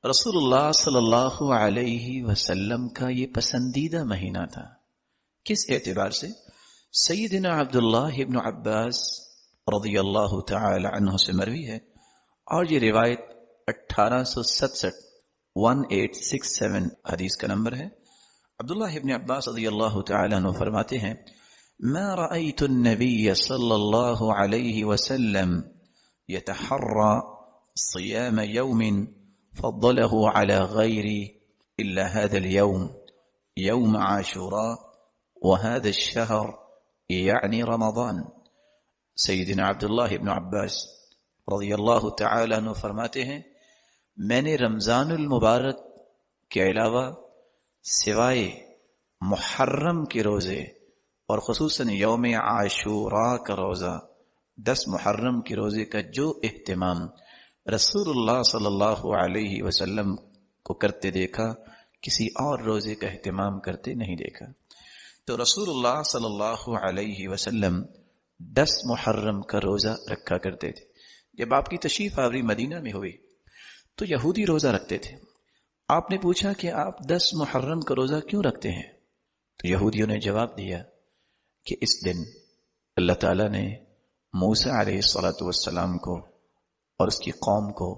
رسول اللہ صلی اللہ علیہ وسلم کا یہ پسندیدہ مہینہ تھا. کس اعتبار سے؟ سیدنا عبداللہ ابن عباس رضی اللہ تعالی عنہ سے مروی ہے اور یہ روایت 1867 حدیث کا نمبر ہے. عبداللہ ابن عباس رضی اللہ تعالی عنہ فرماتے ہیں ما رأيت النبي صلى الله عليه وسلم يتحرى صيام يوم فضله على غيري إلا هذا اليوم يوم عاشوراء وهذا الشهر يعني رمضان. سیدنا عبداللہ ابن عباس رضی اللہ تعالی عنہ فرماتے ہیں میں نے رمضان المبارک کے علاوہ سوائے محرم کے روزے اور خصوصاً یوم عاشوراء کا روزہ 10 محرم کے روزے کا جو اہتمام رسول اللہ صلی اللہ علیہ وسلم کو کرتے دیکھا کسی اور روزے کا اہتمام کرتے نہیں دیکھا. تو رسول اللہ صلی اللہ علیہ وسلم 10 محرم کا روزہ رکھا کرتے تھے. جب آپ کی تشریف آوری مدینہ میں ہوئی تو یہودی روزہ رکھتے تھے. آپ نے پوچھا کہ آپ 10 محرم کا روزہ کیوں رکھتے ہیں؟ تو یہودیوں نے جواب دیا کہ اس دن اللہ تعالیٰ نے موسیٰ علیہ السلام کو اور اس کی قوم کو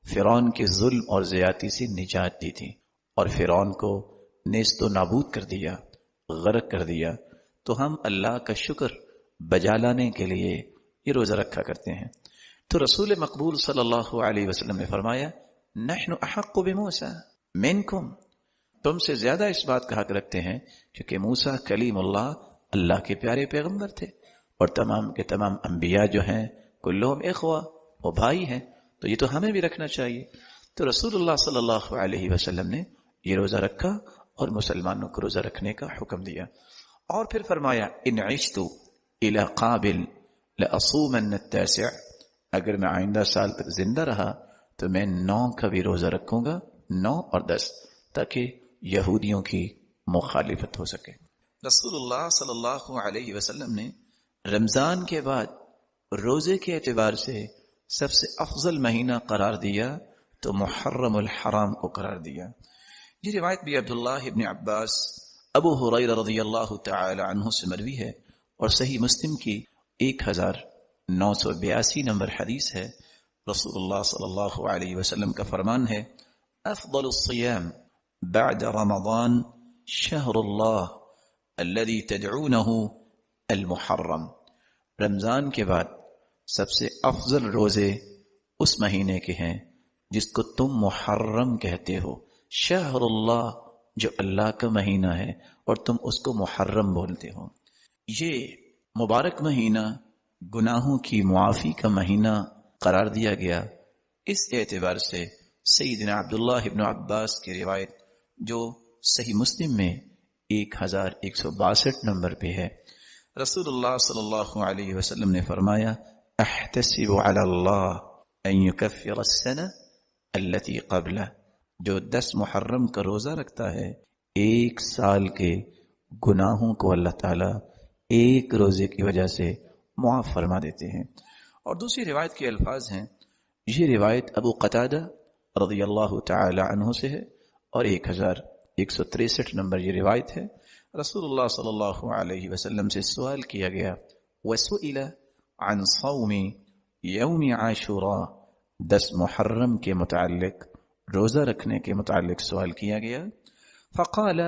فرعون کے ظلم اور زیادتی سے نجات دی تھی اور فرعون کو نیست و نابود کر دیا، غرق کر دیا. تو ہم اللہ کا شکر بجا لانے کے لیے یہ روزہ رکھا کرتے ہیں. تو رسول مقبول صلی اللہ علیہ وسلم نے فرمایا نحن احق بموسیٰ منکم، تم سے زیادہ اس بات کا حق رکھتے ہیں کیونکہ موسیٰ کلیم اللہ کے پیارے پیغمبر تھے اور تمام کے تمام انبیاء جو ہیں کلہم اخوہ، وہ بھائی ہیں، تو یہ تو ہمیں بھی رکھنا چاہیے. تو رسول اللہ صلی اللہ علیہ وسلم نے یہ روزہ رکھا اور مسلمانوں کو روزہ رکھنے کا حکم دیا. اور پھر فرمایا ان عشت الی قابل لاصومن التاسع، اگر میں آئندہ سال تک زندہ رہا تو میں 9 کا بھی روزہ رکھوں گا، 9 اور 10، تاکہ یہودیوں کی مخالفت ہو سکے. رسول اللہ صلی اللہ علیہ وسلم نے رمضان کے بعد روزے کے اعتبار سے سب سے افضل مہینہ قرار دیا تو محرم الحرام کو قرار دیا. یہ روایت بھی عبداللہ ابن عباس ابو ہریرہ رضی اللہ تعالی عنہ سے مروی ہے اور صحیح مسلم کی 1982 نمبر حدیث ہے. رسول اللہ صلی اللہ علیہ وسلم کا فرمان ہے افضل الصیام بعد رمضان شہر اللہ الذي تدعونه المحرم. رمضان کے بعد سب سے افضل روزے اس مہینے کے ہیں جس کو تم محرم کہتے ہو. شہر اللہ جو اللہ کا مہینہ ہے اور تم اس کو محرم بولتے ہو. یہ مبارک مہینہ گناہوں کی معافی کا مہینہ قرار دیا گیا. اس اعتبار سے سیدنا عبداللہ ابن عباس کی روایت جو صحیح مسلم میں 1162 نمبر پہ ہے، رسول اللہ صلی اللہ علیہ وسلم نے فرمایا احتسب علی اللہ ان یکفر السنہ التي قبلہ، جو 10 محرم کا روزہ رکھتا ہے 1 سال کے گناہوں کو اللہ تعالیٰ ایک روزے کی وجہ سے معاف فرما دیتے ہیں. اور دوسری روایت کے الفاظ ہیں، یہ روایت ابو قتادہ رضی اللہ تعالی عنہ سے ہے اور 1163 نمبر یہ روایت ہے. رسول اللہ صلی اللہ علیہ وسلم سے سوال کیا گیا وسئل عن صوم یوم عاشوراء، 10 محرم کے متعلق روزہ رکھنے کے متعلق سوال کیا گیا. فقال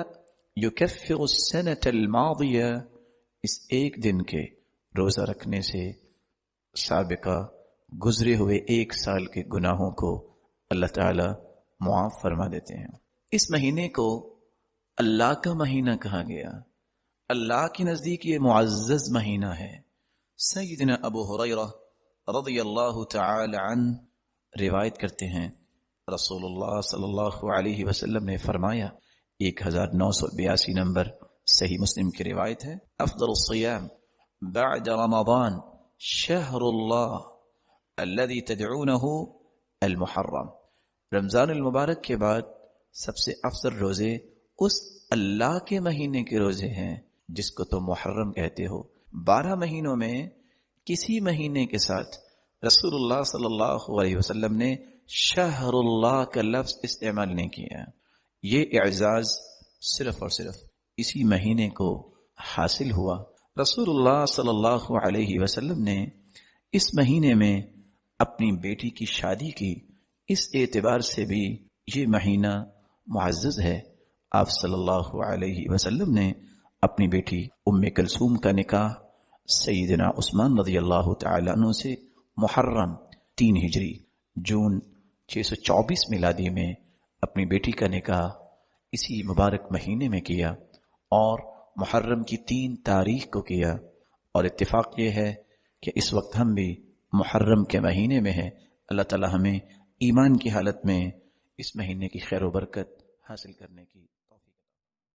یکفر السنة الماضیہ، اس ایک دن کے روزہ رکھنے سے سابقہ گزرے ہوئے 1 سال کے گناہوں کو اللہ تعالی معاف فرما دیتے ہیں. اس مہینے کو اللہ کا مہینہ کہا گیا. اللہ کے نزدیک یہ معزز مہینہ ہے. سیدنا ابو ہریرہ رضی اللہ تعالی عنہ روایت کرتے ہیں رسول اللہ صلی اللہ علیہ وسلم نے فرمایا 1982 نمبر صحیح مسلم کی روایت ہے افضل الصیام بعد رمضان شہر اللہ الذي تدعونه المحرم. رمضان المبارک کے بعد سب سے افضل روزے اس اللہ کے مہینے کے روزے ہیں جس کو تم محرم کہتے ہو. 12 مہینوں میں کسی مہینے کے ساتھ رسول اللہ صلی اللہ علیہ وسلم نے شہراللہ کا لفظ استعمال نہیں کیا. یہ اعزاز صرف اور صرف اسی مہینے کو حاصل ہوا. رسول اللہ صلی اللہ علیہ وسلم نے اس مہینے میں اپنی بیٹی کی شادی کی. اس اعتبار سے بھی یہ مہینہ معزز ہے. آپ صلی اللہ علیہ وسلم نے اپنی بیٹی ام کلثوم کا نکاح سیدنا عثمان رضی اللہ تعالیٰ عنہ سے محرم 3 ہجری جون 624 میلادی میں اپنی بیٹی کا نکاح اسی مبارک مہینے میں کیا اور محرم کی 3 تاریخ کو کیا. اور اتفاق یہ ہے کہ اس وقت ہم بھی محرم کے مہینے میں ہیں. اللہ تعالی ہمیں ایمان کی حالت میں اس مہینے کی خیر و برکت حاصل کرنے کی